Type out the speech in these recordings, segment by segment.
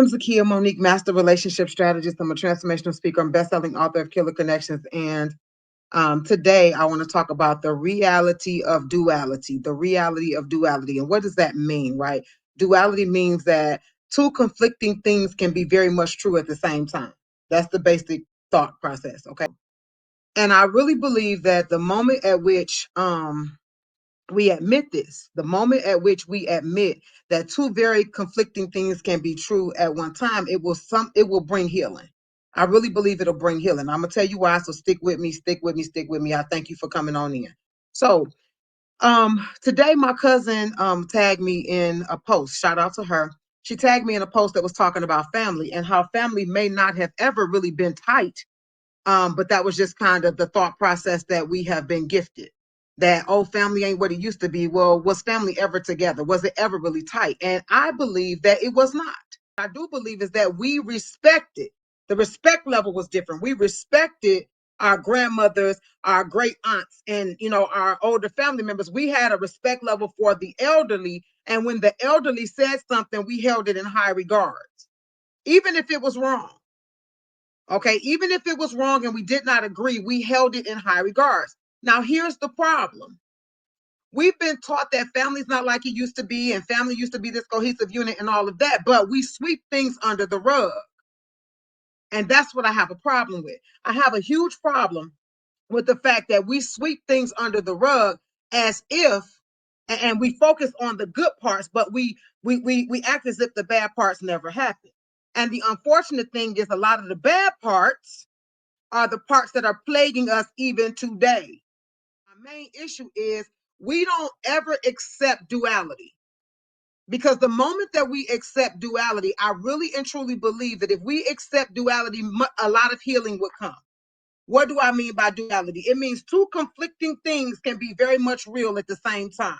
am Zakiya Monique, Master Relationship Strategist. I'm a transformational speaker. I'm best-selling author of Killer Connections. And today I want to talk about the reality of duality, the reality of duality. And what does that mean, right? Duality means that two conflicting things can be very much true at the same time. That's the basic thought process, okay? And I really believe that the moment at which we admit this, the moment at which we admit that two very conflicting things can be true at one time, it will bring healing. I really believe it'll bring healing. I'm gonna tell you why, so stick with me, stick with me, stick with me. I thank you for coming on in. So today my cousin tagged me in a post. Shout out to her. She tagged me in a post that was talking about family and how family may not have ever really been tight, but that was just kind of the thought process that we have been gifted. That, oh, family ain't what it used to be. Well, was family ever together? Was it ever really tight? And I believe that it was not. I do believe is that we respected. The respect level was different. We respected our grandmothers, our great aunts, and our older family members. We had a respect level for the elderly, and when the elderly said something, we held it in high regards, even if it was wrong. Okay, even if it was wrong and we did not agree, we held it in high regards. Now, here's the problem. We've been taught that family's not like it used to be, and family used to be this cohesive unit and all of that, but we sweep things under the rug. And that's what I have a problem with. I have a huge problem with the fact that we sweep things under the rug as if, and we focus on the good parts, but we act as if the bad parts never happened. And the unfortunate thing is a lot of the bad parts are the parts that are plaguing us even today. My main issue is we don't ever accept duality, because the moment that we accept duality, I really and truly believe that if we accept duality, a lot of healing would come. What do I mean by duality? It means two conflicting things can be very much real at the same time.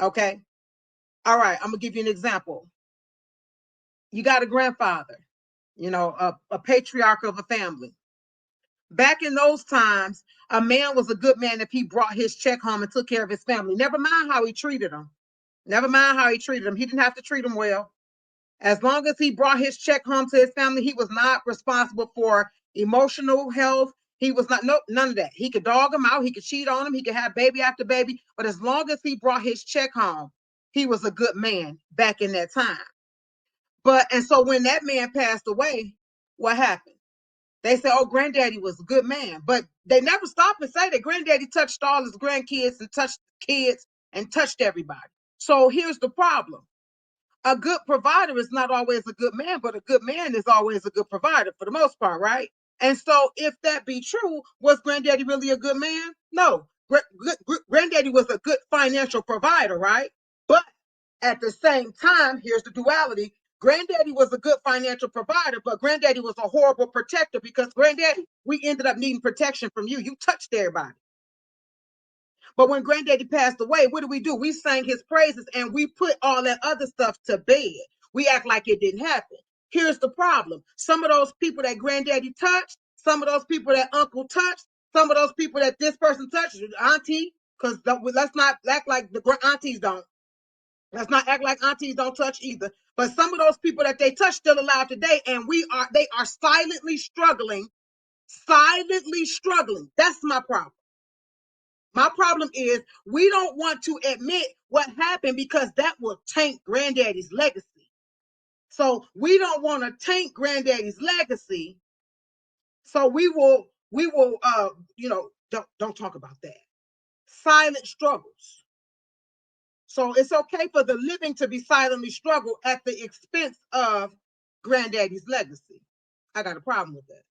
Okay. All right. I'm going to give you an example. You got a grandfather, a patriarch of a family. Back in those times, a man was a good man if he brought his check home and took care of his family. Never mind how he treated them. Never mind how he treated them. He didn't have to treat them well. As long as he brought his check home to his family, he was not responsible for emotional health. He was not, nope, none of that. He could dog him out. He could cheat on him. He could have baby after baby. But as long as he brought his check home, he was a good man back in that time. And so when that man passed away, what happened? They say, oh, granddaddy was a good man. But they never stop and say that granddaddy touched all his grandkids and touched kids and touched everybody. So here's the problem. A good provider is not always a good man, but a good man is always a good provider for the most part, right? And so if that be true, was granddaddy really a good man? No. Granddaddy was a good financial provider, right? But at the same time, here's the duality. Granddaddy was a good financial provider, but granddaddy was a horrible protector, because granddaddy, we ended up needing protection from you. You touched everybody. But when granddaddy passed away, what do? We sang his praises and we put all that other stuff to bed. We act like it didn't happen. Here's the problem. Some of those people that granddaddy touched, some of those people that uncle touched, some of those people that this person touched, auntie, because let's not act like the aunties don't. Let's not act like aunties don't touch either. But some of those people that they touch still alive today, and they are silently struggling. Silently struggling. That's my problem. My problem is we don't want to admit what happened, because that will taint granddaddy's legacy. So we don't want to taint granddaddy's legacy. So don't talk about that. Silent struggles. So it's okay for the living to be silently struggle at the expense of granddaddy's legacy. I got a problem with that.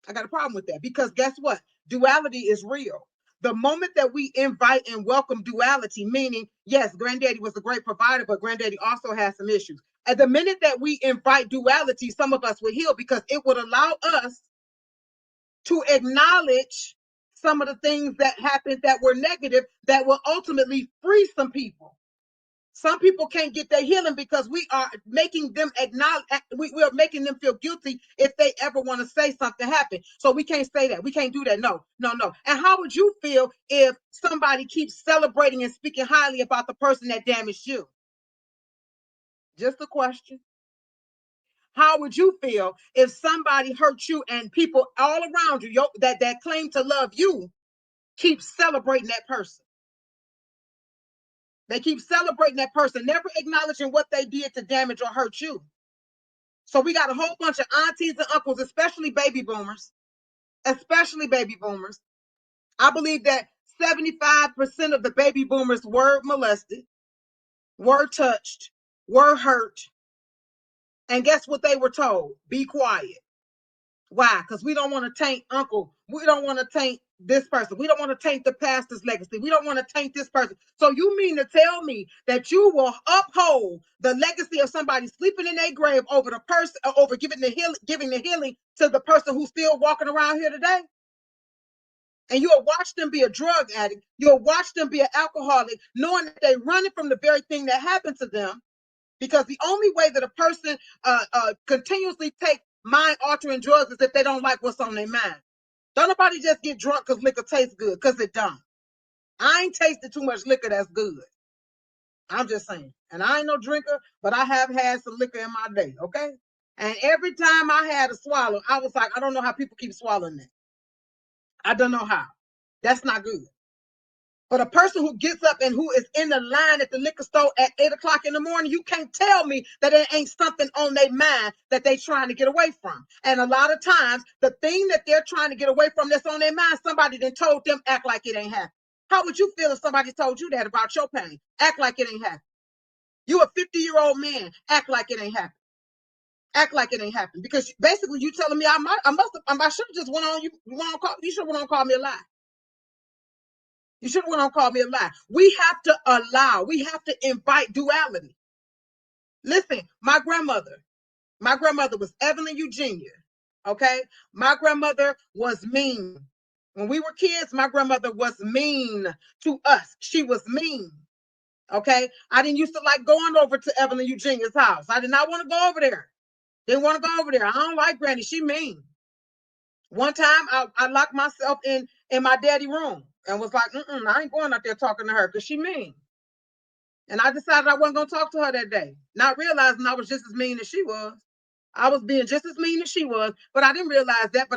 I got a problem with that, because guess what? Duality is real. The moment that we invite and welcome duality, meaning, yes, granddaddy was a great provider, but granddaddy also has some issues. At the minute that we invite duality, some of us will heal, because it would allow us to acknowledge some of the things that happened that were negative, that will ultimately free some people. Some people can't get their healing because we are making them acknowledge, we are making them feel guilty if they ever want to say something happened. So we can't say that. We can't do that. No, no, no. And how would you feel if somebody keeps celebrating and speaking highly about the person that damaged you? Just a question. How would you feel if somebody hurt you and people all around you that claim to love you keep celebrating that person? They keep celebrating that person, never acknowledging what they did to damage or hurt you. So we got a whole bunch of aunties and uncles, especially baby boomers, especially baby boomers. I believe that 75% of the baby boomers were molested, were touched, were hurt. And guess what they were told? Be quiet. Why? Because we don't want to taint uncle. We don't want to taint this person. We don't want to taint the pastor's legacy. We don't want to taint this person. So you mean to tell me that you will uphold the legacy of somebody sleeping in their grave over the person, over giving the healing to the person who's still walking around here today? And you'll watch them be a drug addict. You'll watch them be an alcoholic, knowing that they're running from the very thing that happened to them. Because the only way that a person continuously take mind-altering drugs is if they don't like what's on their mind. Don't nobody just get drunk because liquor tastes good, because it don't. I ain't tasted too much liquor that's good. I'm just saying. And I ain't no drinker, but I have had some liquor in my day, okay? And every time I had a swallow, I was like, I don't know how people keep swallowing that. I don't know how. That's not good. But a person who gets up and who is in the line at the liquor store at 8 o'clock in the morning, you can't tell me that it ain't something on their mind that they're trying to get away from. And a lot of times, the thing that they're trying to get away from that's on their mind, somebody then told them, act like it ain't happening. How would you feel if somebody told you that about your pain? Act like it ain't happening. You a 50-year-old man, act like it ain't happening. Act like it ain't happened. Because basically you telling me I should have just went on, you should have went on and called me a lie. You should have went on and called me a lie. We have to allow, we have to invite duality. Listen, my grandmother was Evelyn Eugenia. Okay? My grandmother was mean. When we were kids, my grandmother was mean to us. She was mean. Okay? I didn't used to like going over to Evelyn Eugenia's house. I did not want to go over there. Didn't want to go over there. I don't like Granny. She mean. One time I locked myself in my daddy room and was like, I ain't going out there talking to her because she mean. And I decided I wasn't going to talk to her that day, not realizing I was just as mean as she was. I was being just as mean as she was, but I didn't realize that.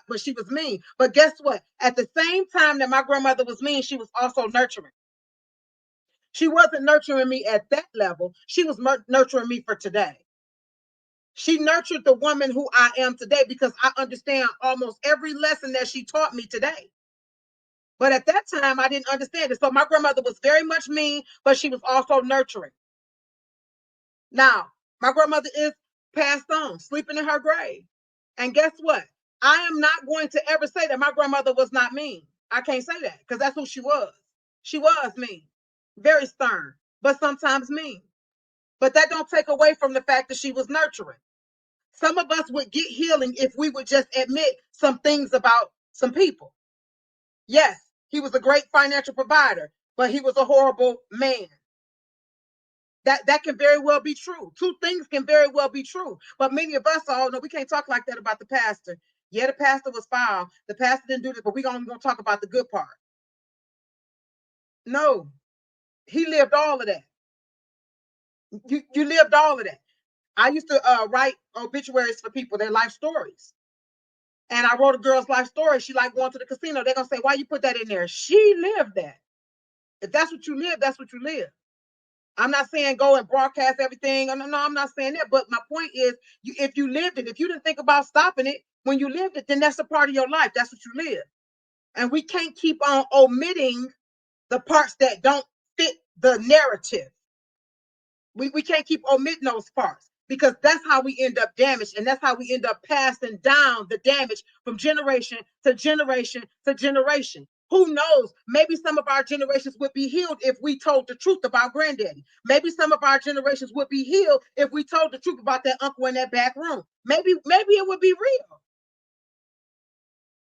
But she was mean. But guess what? At the same time that my grandmother was mean, she was also nurturing. She wasn't nurturing me at that level. She was nurturing me for today. She nurtured the woman who I am today because I understand almost every lesson that she taught me today. But at that time, I didn't understand it. So my grandmother was very much mean, but she was also nurturing. Now, my grandmother is passed on, sleeping in her grave. And guess what? I am not going to ever say that my grandmother was not mean. I can't say that because that's who she was. She was mean, very stern, but sometimes mean. But that don't take away from the fact that she was nurturing. Some of us would get healing if we would just admit some things about some people. Yes, he was a great financial provider, but he was a horrible man. That can very well be true. Two things can very well be true. But many of us all know we can't talk like that about the pastor. Yeah, the pastor was foul. The pastor didn't do this, but we're only going to talk about the good part. No, he lived all of that. You lived all of that. I used to write obituaries for people, their life stories. And I wrote a girl's life story. She liked going to the casino. They're going to say, why you put that in there? She lived that. If that's what you live, that's what you live. I'm not saying go and broadcast everything. No, I'm not saying that. But my point is, if you lived it, if you didn't think about stopping it when you lived it, then that's a part of your life. That's what you live. And we can't keep on omitting the parts that don't fit the narrative. We can't keep omitting those parts because that's how we end up damaged. And that's how we end up passing down the damage from generation to generation to generation. Who knows? Maybe some of our generations would be healed if we told the truth about granddaddy. Maybe some of our generations would be healed if we told the truth about that uncle in that back room. Maybe it would be real.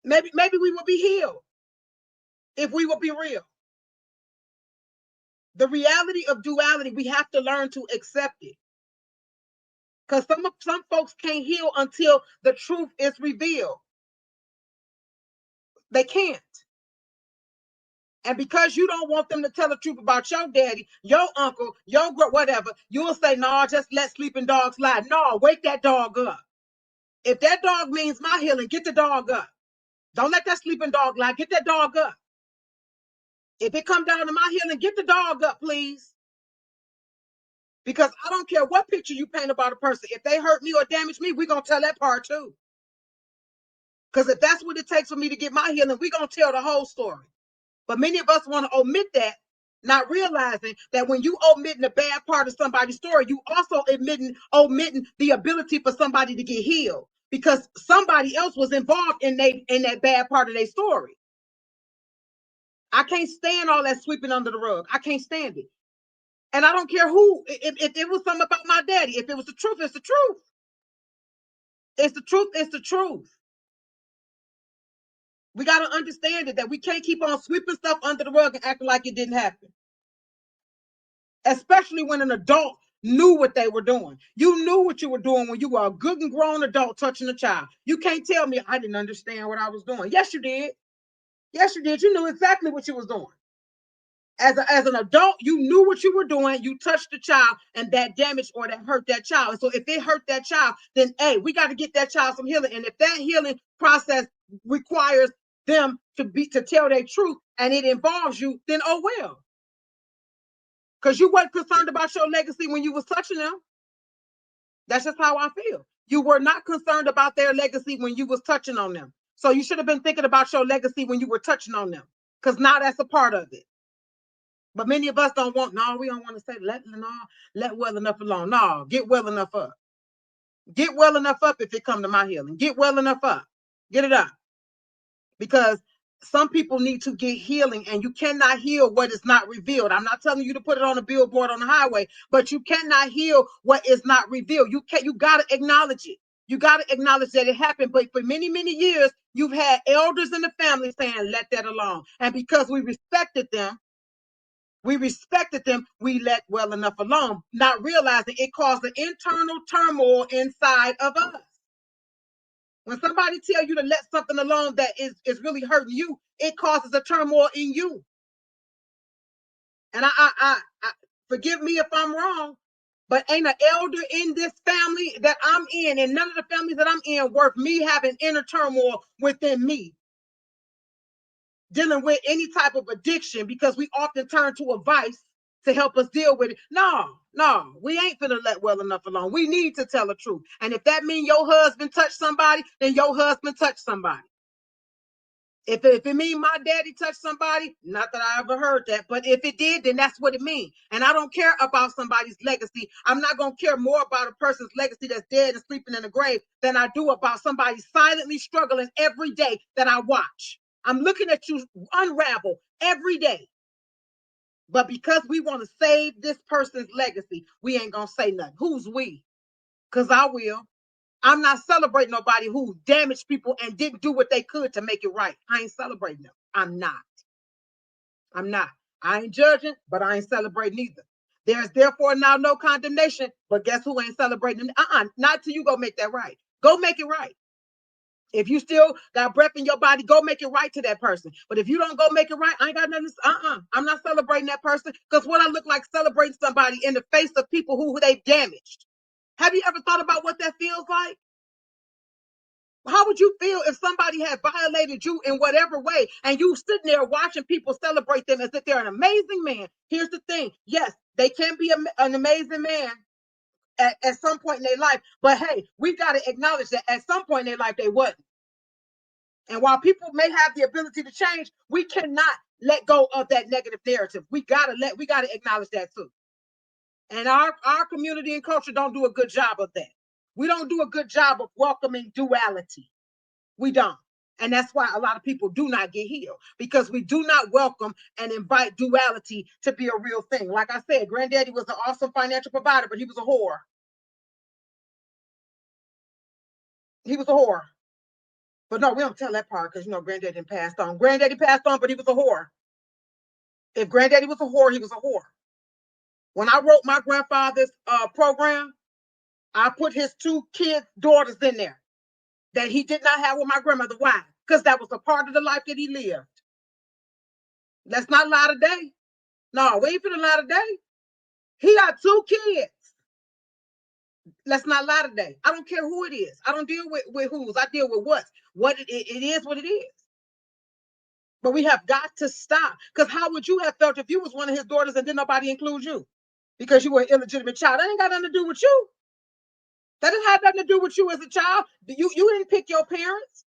Maybe we would be healed if we would be real. The reality of duality, we have to learn to accept it. Because some folks can't heal until the truth is revealed. They can't. And because you don't want them to tell the truth about your daddy, your uncle, your whatever, you'll say, no, just let sleeping dogs lie. No, wake that dog up. If that dog means my healing, get the dog up. Don't let that sleeping dog lie. Get that dog up. If it comes down to my healing, get the dog up, please. Because I don't care what picture you paint about a person. If they hurt me or damage me, we're going to tell that part too. Because if that's what it takes for me to get my healing, we're going to tell the whole story. But many of us want to omit that, not realizing that when you omitting the bad part of somebody's story, you also omitting the ability for somebody to get healed because somebody else was involved in that bad part of their story. I can't stand all that sweeping under the rug. I can't stand it. And I don't care who, if it was something about my daddy, if it was the truth, it's the truth. It's the truth, it's the truth. We got to understand it, that we can't keep on sweeping stuff under the rug and acting like it didn't happen. Especially when an adult knew what they were doing. You knew what you were doing when you were a good and grown adult touching a child. You can't tell me I didn't understand what I was doing. Yes, you did. Yes, you did. You knew exactly what you was doing. As an adult, you knew what you were doing. You touched the child, and that damaged or that hurt that child. And so if it hurt that child, then hey, we got to get that child some healing. And if that healing process requires them to tell their truth and it involves you, then oh well. Because you weren't concerned about your legacy when you was touching them. That's just how I feel. You were not concerned about their legacy when you was touching on them. So you should have been thinking about your legacy when you were touching on them. Because now that's a part of it. But many of us don't want, no, we don't want to say, let well enough alone. No, get well enough up. Get well enough up if it come to my healing. Get well enough up. Get it up. Because some people need to get healing, and you cannot heal what is not revealed. I'm not telling you to put it on a billboard on the highway, but you cannot heal what is not revealed. You got to acknowledge it. You got to acknowledge that it happened. But for many, many years, you've had elders in the family saying, let that alone. And because we respected them, we let well enough alone, not realizing it caused an internal turmoil inside of us. When somebody tell you to let something alone that is really hurting you, it causes a turmoil in you. And I forgive me if I'm wrong, but ain't an elder in this family that I'm in, and none of the families that I'm in, worth me having inner turmoil within me, dealing with any type of addiction, because we often turn to a vice to help us deal with it. No, we ain't finna let well enough alone. We need to tell the truth. And if that means your husband touched somebody, then your husband touched somebody. If it means my daddy touched somebody, not that I ever heard that, but if it did, then that's what it means. And I don't care about somebody's legacy. I'm not going to care more about a person's legacy that's dead and sleeping in the grave than I do about somebody silently struggling every day that I watch. I'm looking at you unravel every day. But because we want to save this person's legacy, we ain't going to say nothing. Who's we? Because I will. I'm not celebrating nobody who damaged people and didn't do what they could to make it right. I ain't celebrating them. I'm not. I ain't judging, but I ain't celebrating either. There's therefore now no condemnation, but guess who ain't celebrating them? Not till you go make that right. Go make it right. If you still got breath in your body, go make it right to that person. But if you don't go make it right, I ain't got nothing. I'm not celebrating that person, because what I look like celebrating somebody in the face of people who they've damaged. Have you ever thought about what that feels like? How would you feel if somebody had violated you in whatever way and you sitting there watching people celebrate them as if they're an amazing man? Here's the thing. Yes, they can be an amazing man at some point in their life. But hey, we got to acknowledge that at some point in their life, they wasn't. And while people may have the ability to change, we cannot let go of that negative narrative. We gotta acknowledge that too. And our community and culture don't do a good job of that. We don't do a good job of welcoming duality. We don't. And that's why a lot of people do not get healed, because we do not welcome and invite duality to be a real thing. Like I said, Granddaddy was an awesome financial provider, but he was a whore. He was a whore. But no, we don't tell that part because, Granddaddy passed on. Granddaddy passed on, but he was a whore. If Granddaddy was a whore, he was a whore. When I wrote my grandfather's program, I put his two kids' daughters in there that he did not have with my grandmother. Why? Because that was a part of the life that he lived. Let's not lie today. No, we ain't finna lie today. He got 2 kids. Let's not lie today. I don't care who it is. I don't deal with who's. I deal with what. It is what it is. But we have got to stop. Because how would you have felt if you was one of his daughters and didn't nobody include you? Because you were an illegitimate child. That ain't got nothing to do with you. That didn't have nothing to do with you as a child. You didn't pick your parents.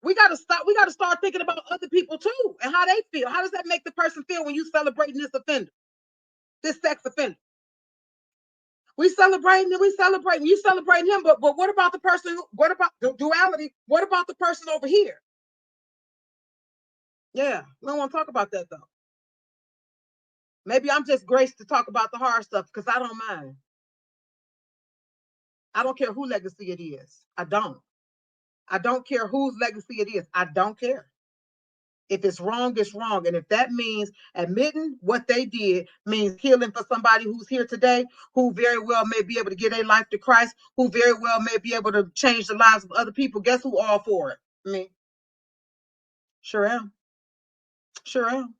We gotta stop. We gotta start thinking about other people too and how they feel. How does that make the person feel when you celebrating this offender, this sex offender? We celebrating him. We celebrating. You celebrating him, but what about the person? What about the duality? What about the person over here? Yeah, we don't want to talk about that though. Maybe I'm just graced to talk about the hard stuff because I don't mind. I don't care who legacy it is. I don't. I don't care whose legacy it is. I don't care. If it's wrong, it's wrong. And if that means admitting what they did means healing for somebody who's here today, who very well may be able to give their life to Christ, who very well may be able to change the lives of other people, guess who all for it? Me. Sure am. Sure am.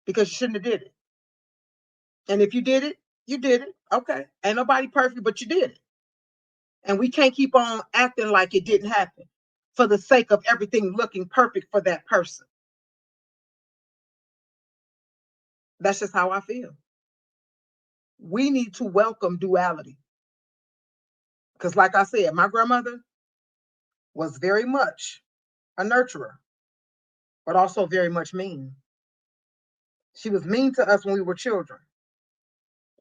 Because you shouldn't have did it. And if you did it, you did it. Okay. Ain't nobody perfect, but you did it. And we can't keep on acting like it didn't happen for the sake of everything looking perfect for that person. That's just how I feel. We need to welcome duality. Because, like I said, my grandmother was very much a nurturer, but also very much mean. She was mean to us when we were children.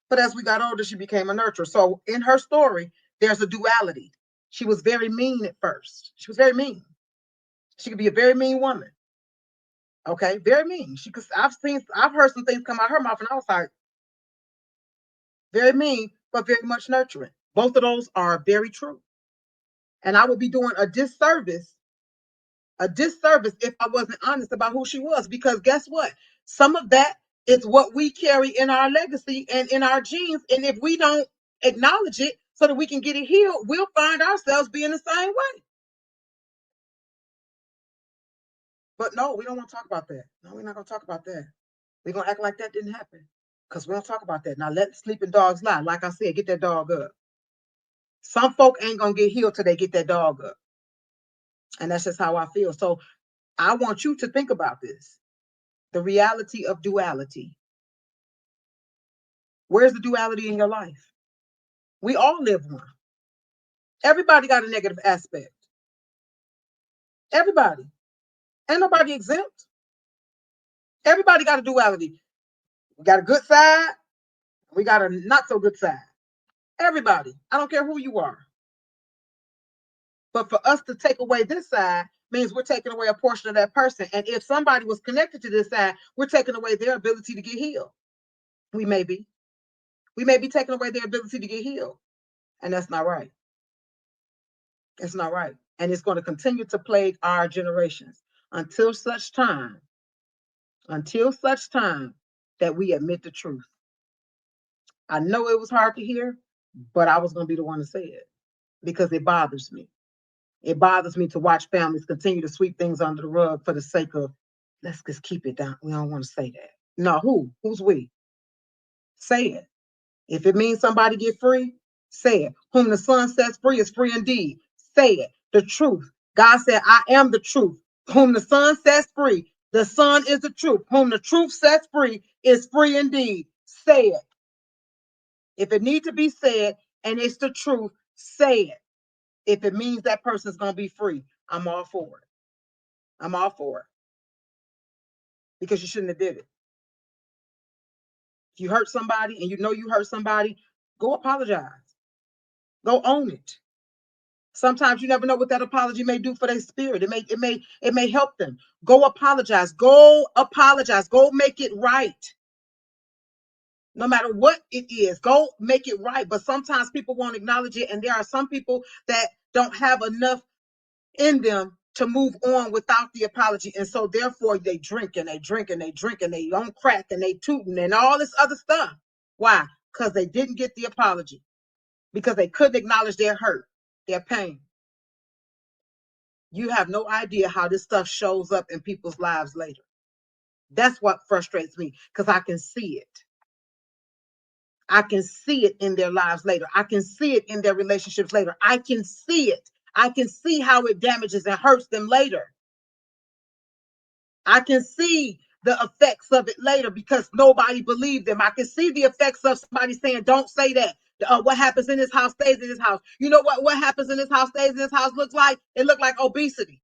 But as we got older, she became a nurturer. So in her story, there's a duality. She was very mean at first. She was very mean. She could be a very mean woman. Okay, very mean. She could. I've heard some things come out of her mouth, and I was like, very mean, but very much nurturing. Both of those are very true. And I would be doing a disservice if I wasn't honest about who she was. Because guess what? Some of that is what we carry in our legacy and in our genes. And if we don't acknowledge it so that we can get it healed, we'll find ourselves being the same way. But no, we don't want to talk about that. No, we're not going to talk about that. We're going to act like that didn't happen because we don't talk about that. Now, let sleeping dogs lie. Like I said, get that dog up. Some folk ain't going to get healed till they get that dog up. And that's just how I feel. So I want you to think about this. The reality of duality. Where's the duality in your life? We all live one. Everybody got a negative aspect. Everybody. Ain't nobody exempt. Everybody got a duality. We got a good side. We got a not so good side. Everybody. I don't care who you are. But for us to take away this side means we're taking away a portion of that person. And if somebody was connected to this side, we're taking away their ability to get healed. We may be. We may be taking away their ability to get healed. And that's not right. It's not right. And it's going to continue to plague our generations until such time that we admit the truth. I know it was hard to hear, but I was going to be the one to say it because it bothers me. It bothers me to watch families continue to sweep things under the rug for the sake of, let's just keep it down. We don't want to say that. No, who? Who's we? Say it. If it means somebody get free, say it. Whom the Son sets free is free indeed. Say it. The truth. God said, I am the truth. Whom the Son sets free, the Son is the truth. Whom the truth sets free is free indeed. Say it. If it needs to be said and it's the truth, say it. If it means that person's going to be free, I'm all for it. I'm all for it. Because you shouldn't have did it. If you hurt somebody and you know you hurt somebody, go apologize. Go own it. Sometimes you never know what that apology may do for their spirit. It may help them. Go apologize. Go apologize. Go make it right. No matter what it is, go make it right. But sometimes people won't acknowledge it, and there are some people that don't have enough in them to move on without the apology. And so therefore they drink and they drink and they drink and they on crack and they tooting and all this other stuff. Why? Because they didn't get the apology. Because they couldn't acknowledge their hurt, their pain. You have no idea how this stuff shows up in people's lives later. That's what frustrates me because I can see it. I can see it in their lives later. I can see it in their relationships later. I can see it. I can see how it damages and hurts them later. I can see the effects of it later because nobody believed them. I can see the effects of somebody saying, don't say that. What happens in this house stays in this house. You know what happens in this house stays in this house looks like? It looked like obesity.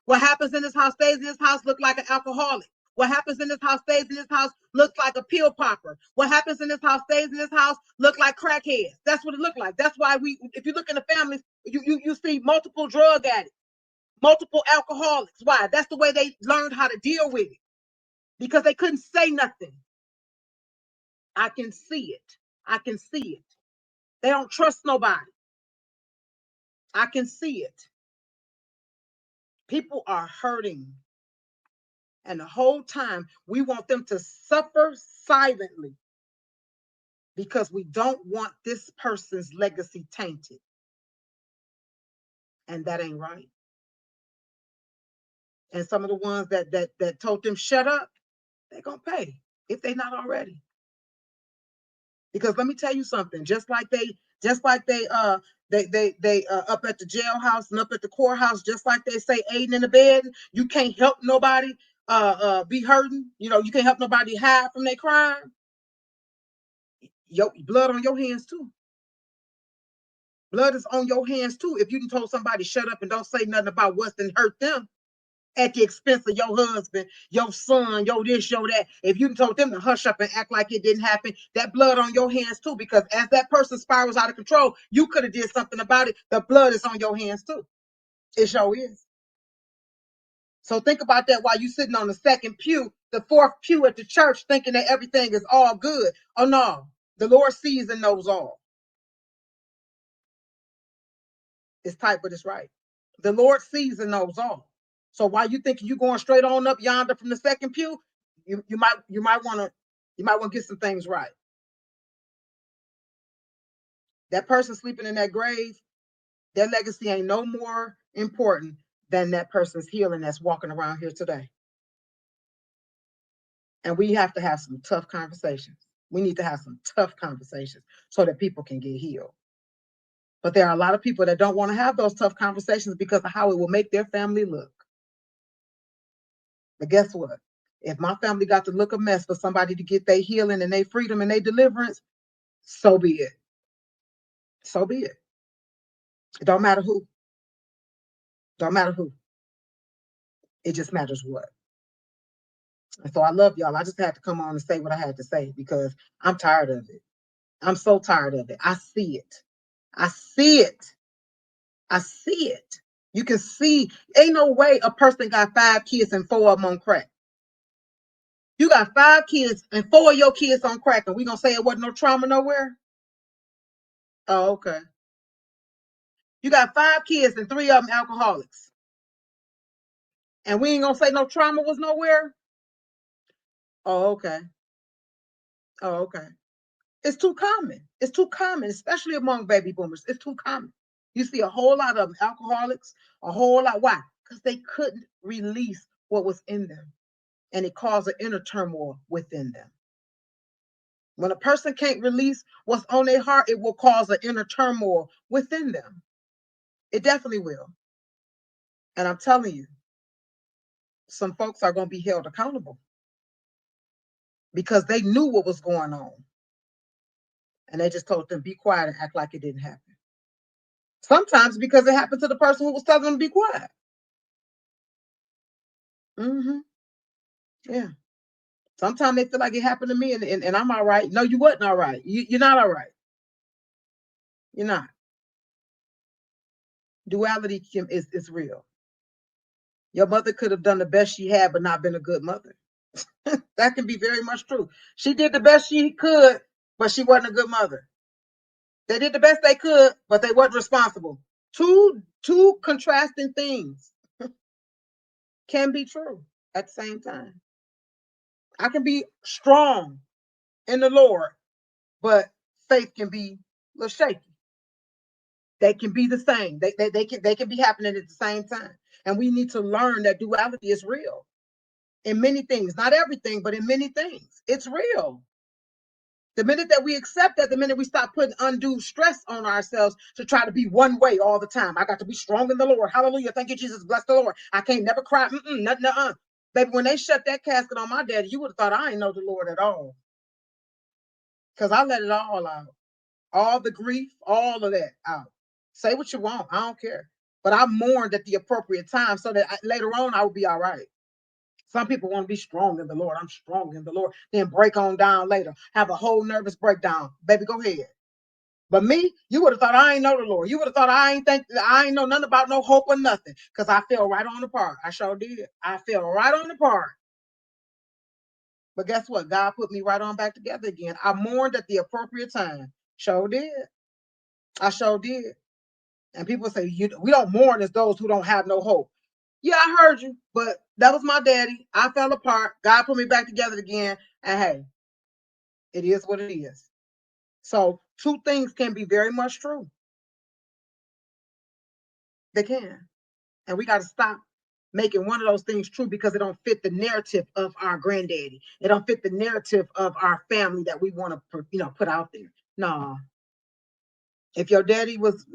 What happens in this house stays in this house look like an alcoholic. What happens in this house stays in this house looks like a pill popper. What happens in this house stays in this house look like crackheads. That's what it looked like. That's why if you look in the families, you see multiple drug addicts, multiple alcoholics. Why? That's the way they learned how to deal with it because they couldn't say nothing. I can see it. I can see it. They don't trust nobody. I can see it. People are hurting. And the whole time we want them to suffer silently because we don't want this person's legacy tainted. And that ain't right. And some of the ones that told them shut up, they're gonna pay if they're not already. Because let me tell you something, just like they up at the jailhouse and up at the courthouse, just like they say aiding in the bed, you can't help nobody be hurting. You know, you can't help nobody hide from their crime. Your blood on your hands too. Blood is on your hands too. If you done told somebody shut up and don't say nothing about what's done hurt them at the expense of your husband, your son, your this, your that. If you done told them to hush up and act like it didn't happen, that blood on your hands too. Because as that person spirals out of control, you could have did something about it. The blood is on your hands too. It sure is. So think about that while you sitting on the second pew, the fourth pew at the church, thinking that everything is all good. Oh no, the Lord sees and knows all. It's tight, but it's right. The Lord sees and knows all. So while you thinking you going straight on up yonder from the second pew, you might want to get some things right. That person sleeping in that grave, their legacy ain't no more important than that person's healing that's walking around here today. And we have to have some tough conversations. We need to have some tough conversations so that people can get healed. But there are a lot of people that don't want to have those tough conversations because of how it will make their family look. But guess what? If my family got to look a mess for somebody to get their healing and their freedom and their deliverance, so be it. So be it. It don't matter who. Don't matter who. It just matters what. And so I love y'all. I just had to come on and say what I had to say because I'm tired of it. I'm so tired of it. I see it. I see it. I see it. You can see, ain't no way a person got 5 kids and 4 of them on crack. You got 5 kids and 4 of your kids on crack, and we gonna say it wasn't no trauma nowhere? Oh, okay. You got 5 kids and 3 of them alcoholics. And we ain't gonna say no trauma was nowhere? Oh, okay. Oh, okay. It's too common. It's too common, especially among baby boomers. It's too common. You see a whole lot of them alcoholics, a whole lot. Why? Because they couldn't release what was in them. And it caused an inner turmoil within them. When a person can't release what's on their heart, it will cause an inner turmoil within them. It definitely will. And I'm telling you, some folks are going to be held accountable because they knew what was going on. And they just told them, be quiet and act like it didn't happen. Sometimes because it happened to the person who was telling them to be quiet. Mm-hmm. Yeah. Sometimes they feel like it happened to me and I'm all right. No, you wasn't all right. You're not all right. You're not. Duality is real. Your mother could have done the best she had, but not been a good mother. That can be very much true. She did the best she could, but she wasn't a good mother. They did the best they could, but they weren't responsible. Two contrasting things can be true at the same time. I can be strong in the Lord, but faith can be a little shaky. They can be the same. They can be happening at the same time. And we need to learn that duality is real. in many things, not everything, but in many things. It's real. The minute that we accept that, the minute we stop putting undue stress on ourselves to try to be one way all the time. I got to be strong in the Lord. Hallelujah. Thank you, Jesus. Bless the Lord. I can't never cry. Nothing. Baby, when they shut that casket on my daddy, you would have thought I ain't know the Lord at all. Because I let it all out. All the grief, all of that out. Say what you want. I don't care. But I mourned at the appropriate time so that later on I would be all right. Some people want to be strong in the Lord. I'm strong in the Lord. Then break on down later. Have a whole nervous breakdown. Baby, go ahead. But me, you would have thought I ain't know the Lord. You would have thought I ain't know nothing about no hope or nothing. Because I fell right on the part. I sure did. I fell right on the part. But guess what? God put me right on back together again. I mourned at the appropriate time. Sure did. I sure did. And people say, we don't mourn as those who don't have no hope. Yeah, I heard you, but that was my daddy. I fell apart. God put me back together again. And hey, it is what it is. So two things can be very much true. They can. And we got to stop making one of those things true because it don't fit the narrative of our granddaddy. It don't fit the narrative of our family that we want to, put out there. No. If your daddy was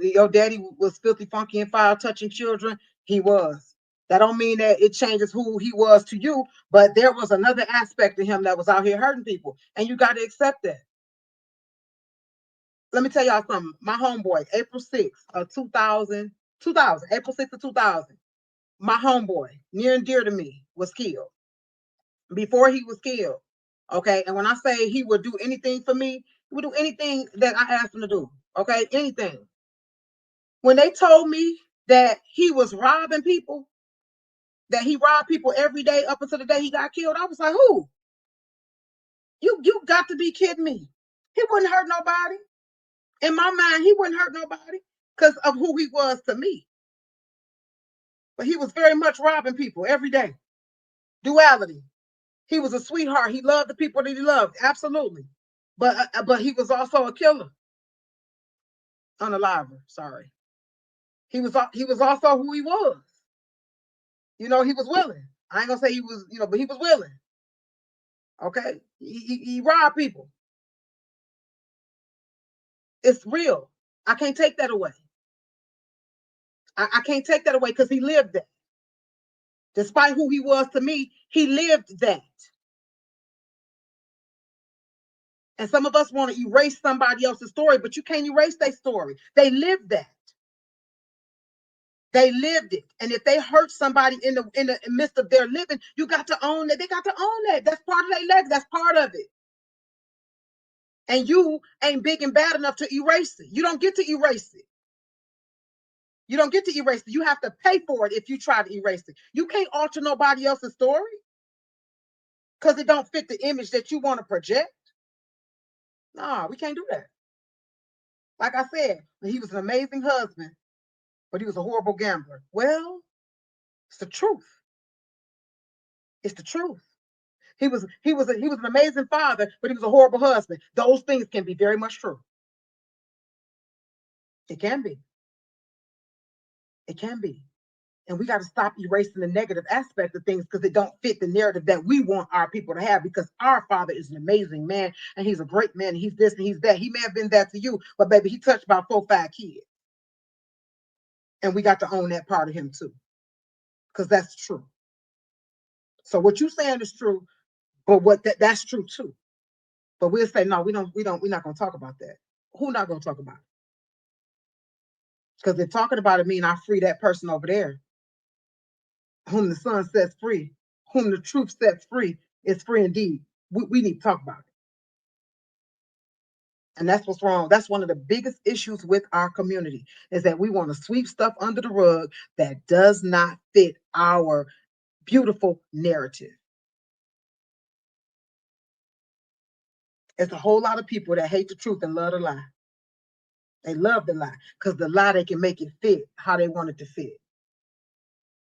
filthy, funky, and foul, touching children, he was. That don't mean that it changes who he was to you, but there was another aspect of him that was out here hurting people, and you got to accept that. Let me tell y'all something. My homeboy, April 6th of 2000, April 6th of 2000, my homeboy, near and dear to me, was killed. Before he was killed, okay? And when I say he would do anything for me, he would do anything that I asked him to do, okay? Anything. When they told me that he was robbing people, that he robbed people every day up until the day he got killed, I was like, who? You got to be kidding me. He wouldn't hurt nobody. In my mind, he wouldn't hurt nobody because of who he was to me. But he was very much robbing people every day. Duality. He was a sweetheart. He loved the people that he loved. Absolutely. But he was also a killer. Unaliver, sorry. He was also who he was. He was willing. I ain't gonna say he was, but he was willing. Okay, he robbed people. It's real. I can't take that away. I can't take that away because he lived that. Despite who he was to me, he lived that. And some of us want to erase somebody else's story, but you can't erase their story. They lived that. They lived it. And if they hurt somebody in the midst of their living, you got to own that. They got to own that. That's part of their legacy. That's part of it. And you ain't big and bad enough to erase it. You don't get to erase it. You don't get to erase it. You have to pay for it if you try to erase it. You can't alter nobody else's story because it don't fit the image that you want to project. No, we can't do that. Like I said, he was an amazing husband, but he was a horrible gambler. Well, it's the truth. It's the truth. He was an amazing father, but he was a horrible husband. Those things can be very much true. It can be. It can be. And we got to stop erasing the negative aspect of things because it don't fit the narrative that we want our people to have. Because our father is an amazing man and he's a great man. And he's this and he's that. He may have been that to you, but baby, he touched about 4, 5 kids. And we got to own that part of him too, because that's true. So what you're saying is true, but that's true too. But we'll say no, we're not going to talk about that. Who not going to talk about it? Because if talking about it mean I free that person over there, whom the Son sets free, whom the truth sets free, is free indeed. We need to talk about it. And that's what's wrong. That's one of the biggest issues with our community is that we want to sweep stuff under the rug that does not fit our beautiful narrative. It's a whole lot of people that hate the truth and love the lie. They love the lie because the lie, they can make it fit how they want it to fit.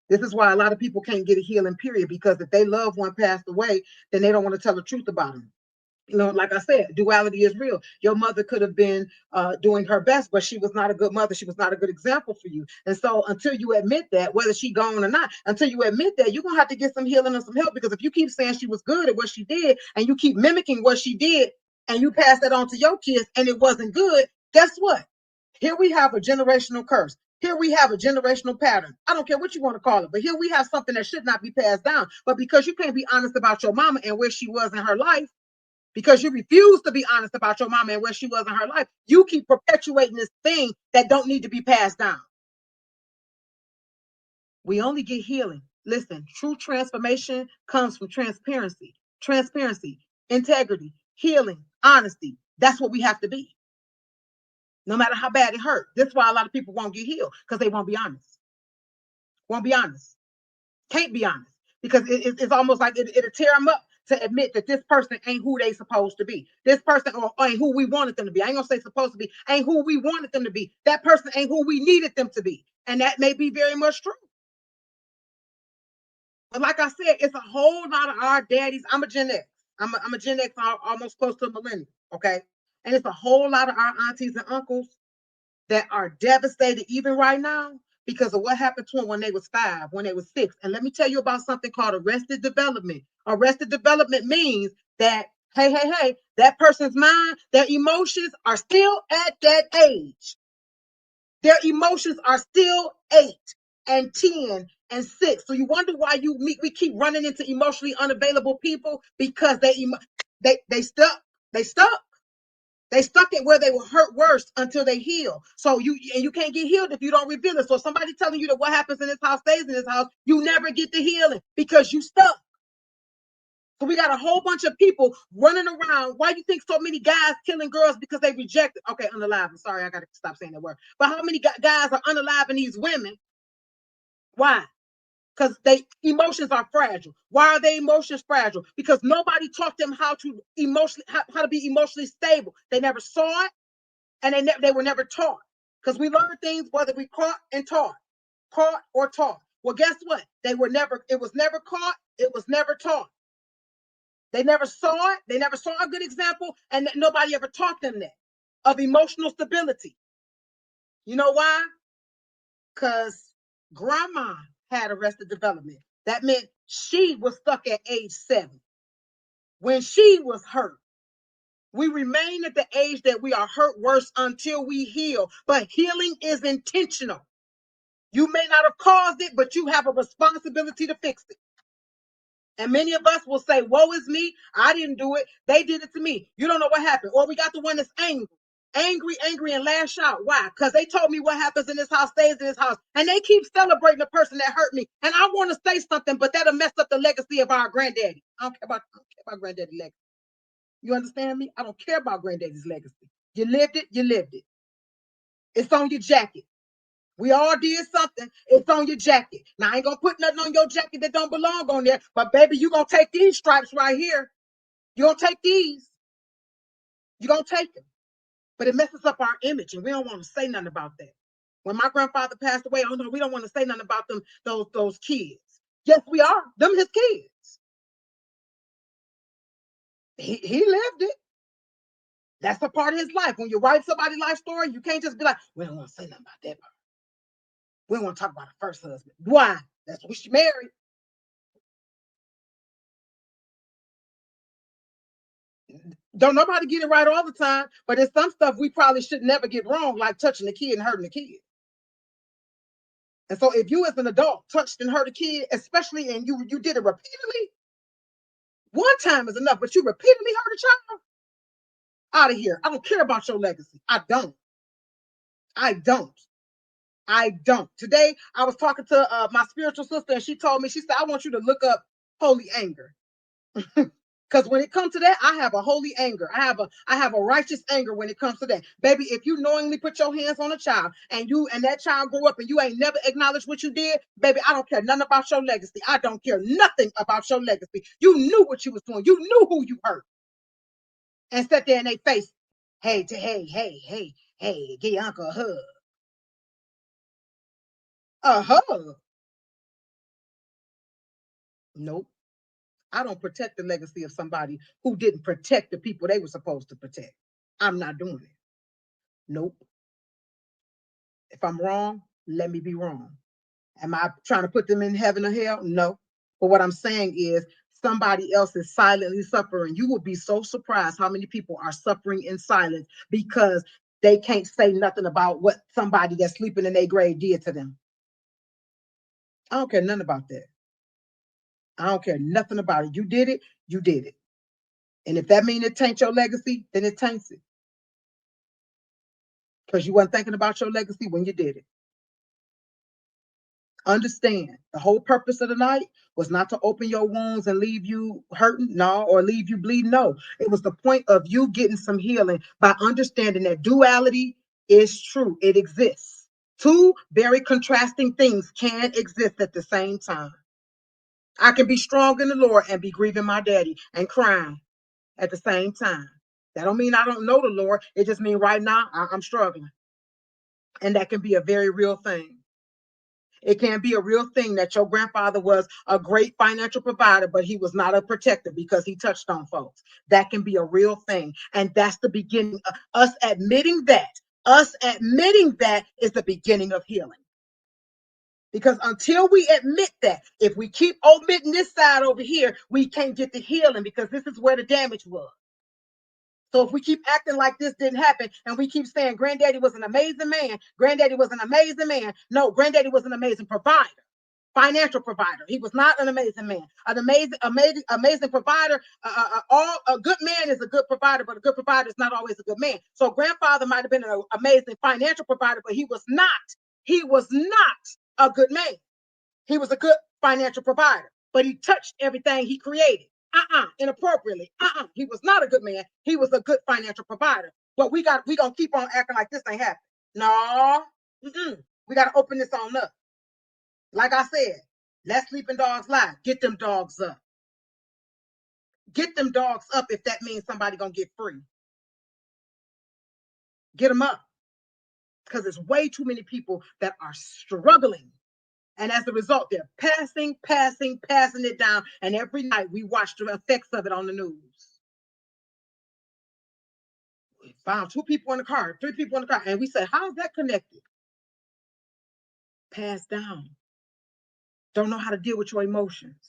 This is why a lot of people can't get a healing period, because if their loved one passed away, then they don't want to tell the truth about them. Like I said, duality is real. Your mother could have been doing her best, but she was not a good mother. She was not a good example for you. And so until you admit that, whether she gone or not, until you admit that, you're gonna have to get some healing and some help. Because if you keep saying she was good at what she did, and you keep mimicking what she did, and you pass that on to your kids, and it wasn't good, guess what? Here we have a generational curse. Here we have a generational pattern. I don't care what you want to call it, but here we have something that should not be passed down. But because you can't be honest about your mama and where she was in her life, because you refuse to be honest about your mama and where she was in her life, you keep perpetuating this thing that don't need to be passed down. We only get healing. Listen, true transformation comes from transparency, integrity, healing, honesty. That's what we have to be. No matter how bad it hurt. That's why a lot of people won't get healed, because they won't be honest. Won't be honest. Can't be honest, because it's almost like it'll tear them up to admit that this person ain't who they supposed to be. This person or ain't who we wanted them to be. I ain't gonna say supposed to be. Ain't who we wanted them to be. That person ain't who we needed them to be, and that may be very much true. But like I said, it's a whole lot of our daddies. I'm a Gen X. I'm a Gen X, almost close to a millennial. Okay, and it's a whole lot of our aunties and uncles that are devastated even right now because of what happened to them when they was 5, when they was 6. And let me tell you about something called arrested development. Arrested development means that, hey, that person's mind, their emotions are still at that age. Their emotions are still 8 and 10 and 6. So you wonder why we keep running into emotionally unavailable people, because they stuck. They stuck. They stuck it where they were hurt worse until they heal. So you can't get healed if you don't reveal it. So somebody telling you that what happens in this house stays in this house, you never get the healing because you stuck. So we got a whole bunch of people running around. Why do you think so many guys killing girls? Because they rejected? Okay, unalive. I'm sorry, I got to stop saying that word. But how many guys are unaliving these women? Why? Because they emotions are fragile. Why are they emotions fragile? Because nobody taught them how to how to be emotionally stable. They never saw it, and they were never taught, because we learn things whether we caught or taught. Well, guess what? It was never caught, it was never taught. They never saw it, they never saw a good example, and nobody ever taught them that of emotional stability. You know why? Because grandma had arrested development. That meant she was stuck at age 7 when she was hurt. We remain at the age that we are hurt worse until we heal. But healing is intentional. You may not have caused it, but you have a responsibility to fix it. And many of us will say, woe is me. I didn't do it. They did it to me. You don't know what happened. Or we got the one that's angry. Angry, and lash out. Why? Because they told me what happens in this house stays in this house. And they keep celebrating the person that hurt me. And I want to say something, but that'll mess up the legacy of our granddaddy. I don't care about granddaddy's legacy. You understand me? I don't care about granddaddy's legacy. You lived it, you lived it. It's on your jacket. We all did something. It's on your jacket. Now, I ain't gonna put nothing on your jacket that don't belong on there, but baby, you gonna take these stripes right here. You gonna take these. You gonna take them. But it messes up our image, and we don't want to say nothing about that. When my grandfather passed away, oh no, we don't want to say nothing about them, those kids. Yes, we are. Them his kids. He lived it. That's a part of his life. When you write somebody's life story, you can't just be like, we don't want to say nothing about that part. We don't want to talk about her first husband. Why? That's what she married. Don't nobody get it right all the time, but there's some stuff we probably should never get wrong, like touching the kid and hurting the kid. And so if you as an adult touched and hurt a kid, especially, and you did it repeatedly, one time is enough, but you repeatedly hurt a child, out of here. I don't care about your legacy. I don't. I don't. I don't. Today I was talking to my spiritual sister, and she told me, she said, I want you to look up holy anger. Because when it comes to that, I have a holy anger. I have a righteous anger when it comes to that. Baby, if you knowingly put your hands on a child, and that child grew up and you ain't never acknowledged what you did, baby, I don't care nothing about your legacy. I don't care nothing about your legacy. You knew what you was doing. You knew who you hurt. And sat there in their face. Hey, give your uncle a hug. A hug. Nope. I don't protect the legacy of somebody who didn't protect the people they were supposed to protect. I'm not doing it. Nope. If I'm wrong, let me be wrong. Am I trying to put them in heaven or hell? No. But what I'm saying is somebody else is silently suffering. You will be so surprised how many people are suffering in silence because they can't say nothing about what somebody that's sleeping in their grave did to them. I don't care nothing about that. I don't care nothing about it. You did it, you did it. And if that means it taints your legacy, then it taints it. Because you weren't thinking about your legacy when you did it. Understand the whole purpose of the night was not to open your wounds and leave you hurting, no, or leave you bleeding. No, it was the point of you getting some healing by understanding that duality is true, it exists. Two very contrasting things can exist at the same time. I can be strong in the Lord and be grieving my daddy and crying at the same time. That don't mean I don't know the Lord. It just means right now I'm struggling. And that can be a very real thing. It can be a real thing that your grandfather was a great financial provider, but he was not a protector because he touched on folks. That can be a real thing. And that's the beginning of us admitting that. Us admitting that is the beginning of healing. Because until we admit that, if we keep omitting this side over here, we can't get the healing because this is where the damage was. So if we keep acting like this didn't happen and we keep saying granddaddy was an amazing man, granddaddy was an amazing man. No, granddaddy was an amazing provider, financial provider. He was not an amazing man. An amazing provider. All a good man is a good provider, but a good provider is not always a good man. So grandfather might have been an amazing financial provider, but he was not. He was not a good man. He was a good financial provider, but he touched everything he created. Inappropriately. He was not a good man. He was a good financial provider. But we gonna keep on acting like this ain't happening. No, we gotta open this on up. Like I said, let sleeping dogs lie. Get them dogs up. Get them dogs up if that means somebody gonna get free. Get them up. Because there's way too many people that are struggling. And as a result, they're passing it down. And every night we watch the effects of it on the news. We found 2 people in the car, 3 people in the car. And we say, how is that connected? Passed down. Don't know how to deal with your emotions.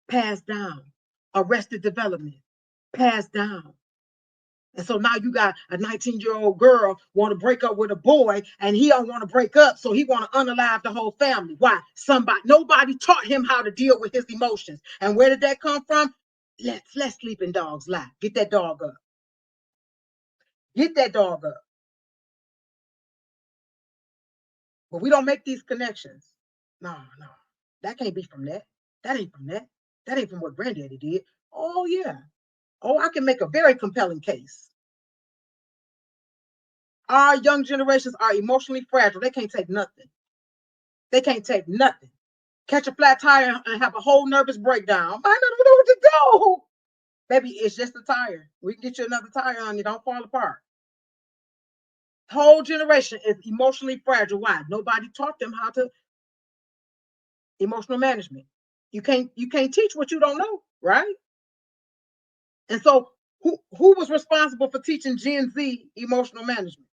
Passed down. Arrested development. Passed down. And so now you got a 19-year-old girl want to break up with a boy, and he don't want to break up, so he want to unalive the whole family. Why? Nobody taught him how to deal with his emotions. And where did that come from? Let sleeping dogs lie. Get that dog up. Get that dog up. But we don't make these connections. No. That can't be from that. That ain't from that. That ain't from what granddaddy did. Oh, yeah. Oh, I can make a very compelling case. Our young generations are emotionally fragile. They can't take nothing. They can't take nothing. Catch a flat tire and have a whole nervous breakdown. I don't know what to do. Baby, it's just a tire. We can get you another tire on you. Don't fall apart. Whole generation is emotionally fragile. Why? Nobody taught them how to emotional management. You can't teach what you don't know, right? And so who was responsible for teaching Gen Z emotional management?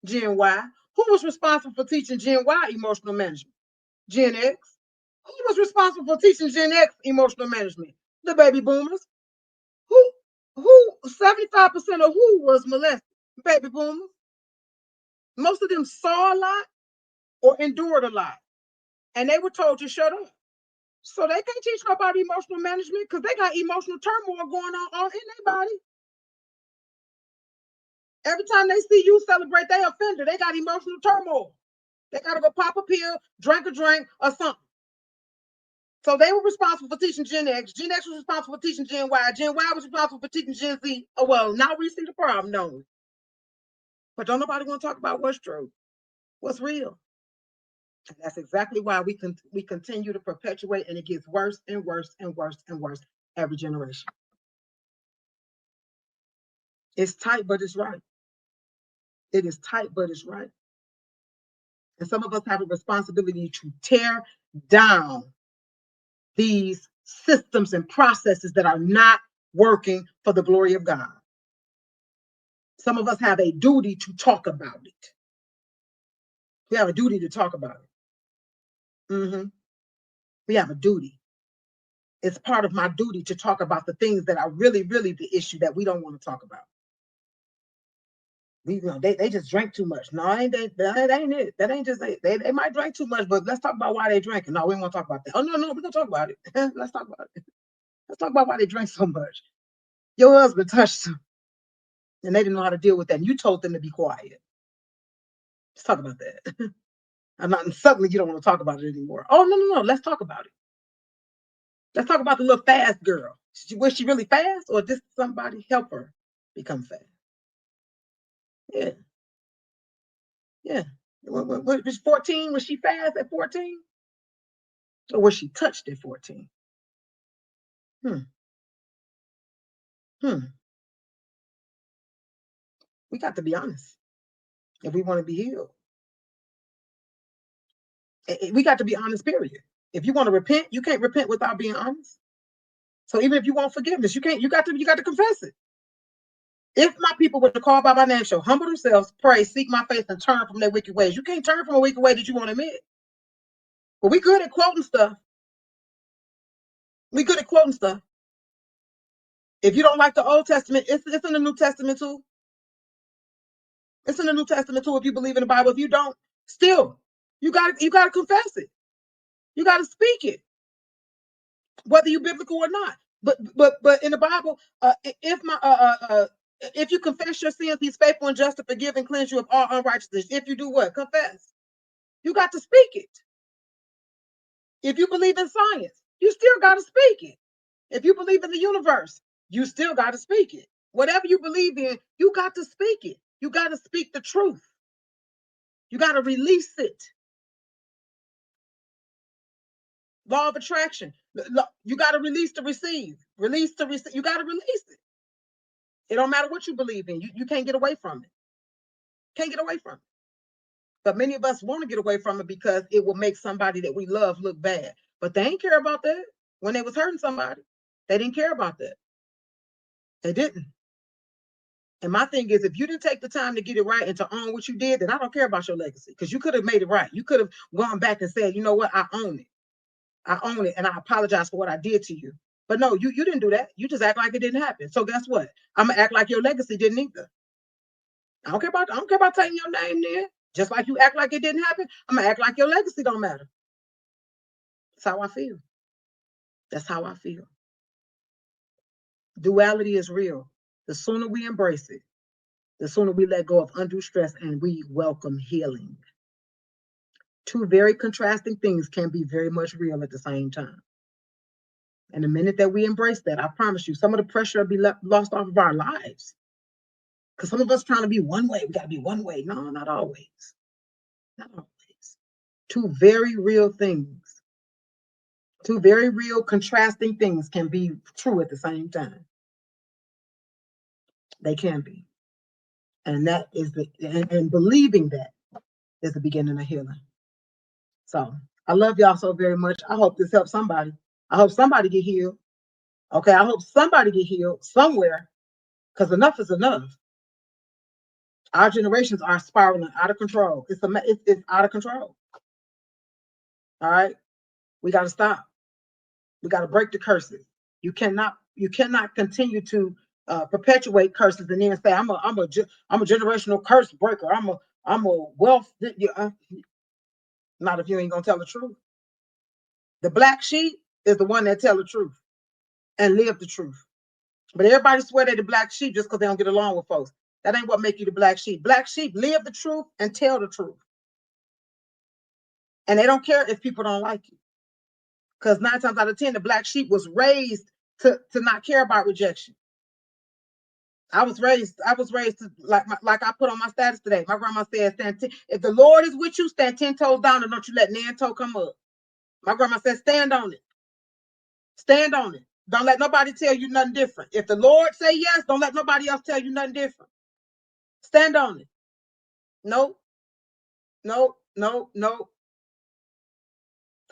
Gen Y. Who was responsible for teaching Gen Y emotional management? Gen X. Who was responsible for teaching Gen X emotional management? The baby boomers. Who 75% of who was molested? Baby boomers. Most of them saw a lot or endured a lot. And they were told to shut up. So they can't teach nobody emotional management because they got emotional turmoil going on in their body. Every time they see you celebrate they offender, they got emotional turmoil. They got to go pop a pill, drink a drink, or something. So they were responsible for teaching Gen X. Gen X was responsible for teaching Gen Y. Gen Y was responsible for teaching Gen Z. Oh, well, now we see the problem, don't we? But don't nobody want to talk about what's true, what's real. And that's exactly why we continue to perpetuate, and it gets worse and worse and worse and worse every generation. It's tight, but it's right. It is tight, but it's right. And some of us have a responsibility to tear down these systems and processes that are not working for the glory of God. Some of us have a duty to talk about it. We have a duty to talk about it. We have a duty. It's part of my duty to talk about the things that are really, really the issue that we don't want to talk about. They just drank too much. No, that ain't it. That ain't just they might drink too much, but let's talk about why they drinking. No, we don't want to talk about that. Oh no, we're gonna talk about it. Let's talk about it. Let's talk about why they drink so much. Your husband touched them, and they didn't know how to deal with that. And you told them to be quiet. Let's talk about that. I'm not suddenly you don't want to talk about it anymore. Oh no. Let's talk about it. Let's talk about the little fast girl. Was she really fast, or did somebody help her become fast? Yeah. Yeah. Was 14? Was she fast at 14? Or was she touched at 14? Hmm. Hmm. We got to be honest if we want to be healed. We got to be honest, period. If you want to repent, you can't repent without being honest. So even if you want forgiveness, you got to confess it. If my people were to call by my name, shall humble themselves, pray, seek my face, and turn from their wicked ways. You can't turn from a wicked way that you want to admit. But we good at quoting stuff. We good at quoting stuff. If you don't like the Old Testament, it's in the New Testament too. It's in the New Testament too. If you believe in the Bible, if you don't, still, you gotta confess it. You gotta speak it, whether you're biblical or not. But in the Bible, if you confess your sins, He's faithful and just to forgive and cleanse you of all unrighteousness. If you do what? Confess. You got to speak it. If you believe in science, you still got to speak it. If you believe in the universe, you still got to speak it. Whatever you believe in, you got to speak it. You got to speak the truth. You got to release it. Law of attraction. You got to release to receive. Release to receive. You got to release it. It don't matter what you believe in. You can't get away from it. Can't get away from it. But many of us want to get away from it because it will make somebody that we love look bad. But they ain't care about that when they was hurting somebody. They didn't care about that. They didn't. And my thing is, if you didn't take the time to get it right and to own what you did, then I don't care about your legacy because you could have made it right. You could have gone back and said, you know what, I own it. I own it, and I apologize for what I did to you. But no, you didn't do that. You just act like it didn't happen. So guess what? I'm gonna act like your legacy didn't either. I don't care about taking your name there. Just like you act like it didn't happen, I'm gonna act like your legacy don't matter. That's how I feel. That's how I feel. Duality is real. The sooner we embrace it, the sooner we let go of undue stress and we welcome healing. Two very contrasting things can be very much real at the same time. And the minute that we embrace that, I promise you, some of the pressure will be lost off of our lives. Because some of us trying to be one way, we got to be one way. No, not always. Not always. Two very real things. Two very real contrasting things can be true at the same time. They can be. And that is and believing that is the beginning of healing. So I love y'all so very much. I hope this helps somebody. I hope somebody get healed. Okay, I hope somebody get healed somewhere because enough is enough. Our generations are spiraling out of control. It's out of control. All right, we got to stop. We got to break the curses. You cannot continue to perpetuate curses and then say I'm a generational curse breaker. I'm a wealth. Not if you ain't gonna tell the truth. The black sheep is the one that tell the truth and live the truth. But everybody swear they're the black sheep just because they don't get along with folks. That ain't what make you the black sheep. Black sheep live the truth and tell the truth. And they don't care if people don't like you. Because 9 times out of 10, the black sheep was raised to not care about rejection. I was raised to like I put on my status today. My grandma said, if the Lord is with you, stand 10 toes down and don't you let nan toe come up. My grandma said, stand on it. Stand on it. Don't let nobody tell you nothing different. If the Lord say yes, don't let nobody else tell you nothing different. Stand on it. No, no, no, no.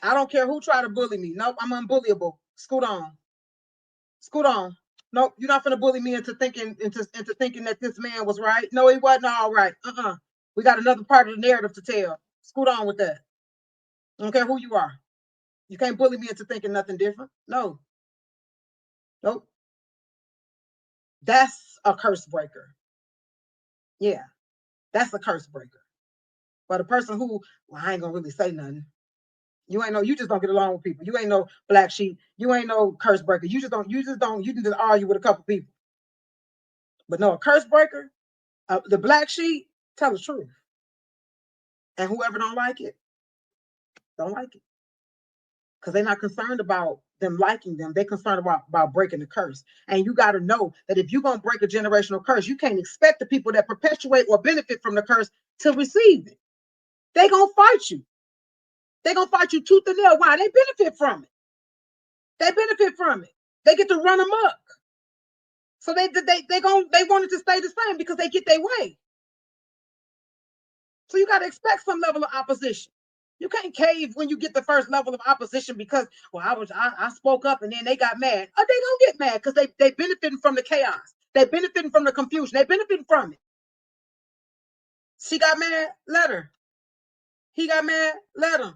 I don't care who try to bully me. Nope, I'm unbullyable. Scoot on. Scoot on. Nope, you're not gonna bully me into thinking that this man was right. No, he wasn't all right. We got another part of the narrative to tell. Scoot on with that. I don't care who you are. You can't bully me into thinking nothing different. No, nope. That's a curse breaker. Yeah, that's a curse breaker. But a person who, well, I ain't gonna really say nothing. You ain't no, you just don't get along with people. You ain't no black sheep. You ain't no curse breaker. You can just argue with a couple people. But no, a curse breaker, the black sheep, tell the truth. And whoever don't like it, don't like it. Because they're not concerned about them liking them. They're concerned about breaking the curse. And you got to know that if you're going to break a generational curse, you can't expect the people that perpetuate or benefit from the curse to receive it. They're going to fight you. They're going to fight you tooth and nail. Why? They benefit from it. They benefit from it. They get to run amok. So they want it to stay the same because they get their way. So you got to expect some level of opposition. You can't cave when you get the first level of opposition because, well, I spoke up and then they got mad. Oh, they don't get mad because they benefiting from the chaos. They benefiting from the confusion. They benefiting from it. She got mad, let her. He got mad, let him.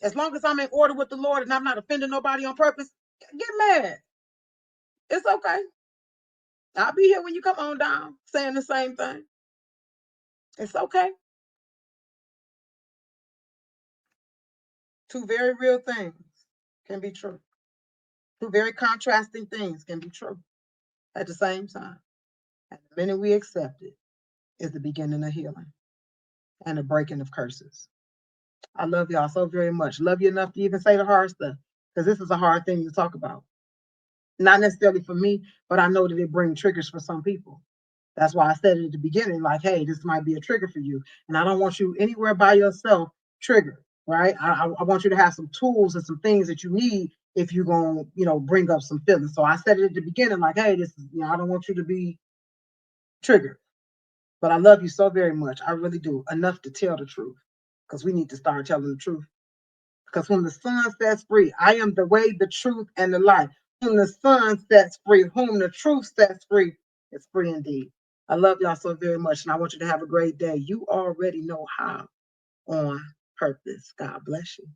As long as I'm in order with the Lord and I'm not offending nobody on purpose, get mad. It's okay. I'll be here when you come on down saying the same thing. It's okay. Two very real things can be true. Two very contrasting things can be true at the same time. And the minute we accept it is the beginning of healing and the breaking of curses. I love y'all so very much. Love you enough to even say the hard stuff because this is a hard thing to talk about. Not necessarily for me, but I know that it brings triggers for some people. That's why I said it at the beginning, like, hey, this might be a trigger for you. And I don't want you anywhere by yourself triggered, right? I want you to have some tools and some things that you need if you're going to, bring up some feelings. So I said it at the beginning, like, hey, this is, I don't want you to be triggered. But I love you so very much. I really do. Enough to tell the truth because we need to start telling the truth. Because whom the Son sets free, I am the way, the truth, and the life. Whom the Son sets free, whom the truth sets free, is free indeed. I love y'all so very much, and I want you to have a great day. You already know how. On purpose. God bless you.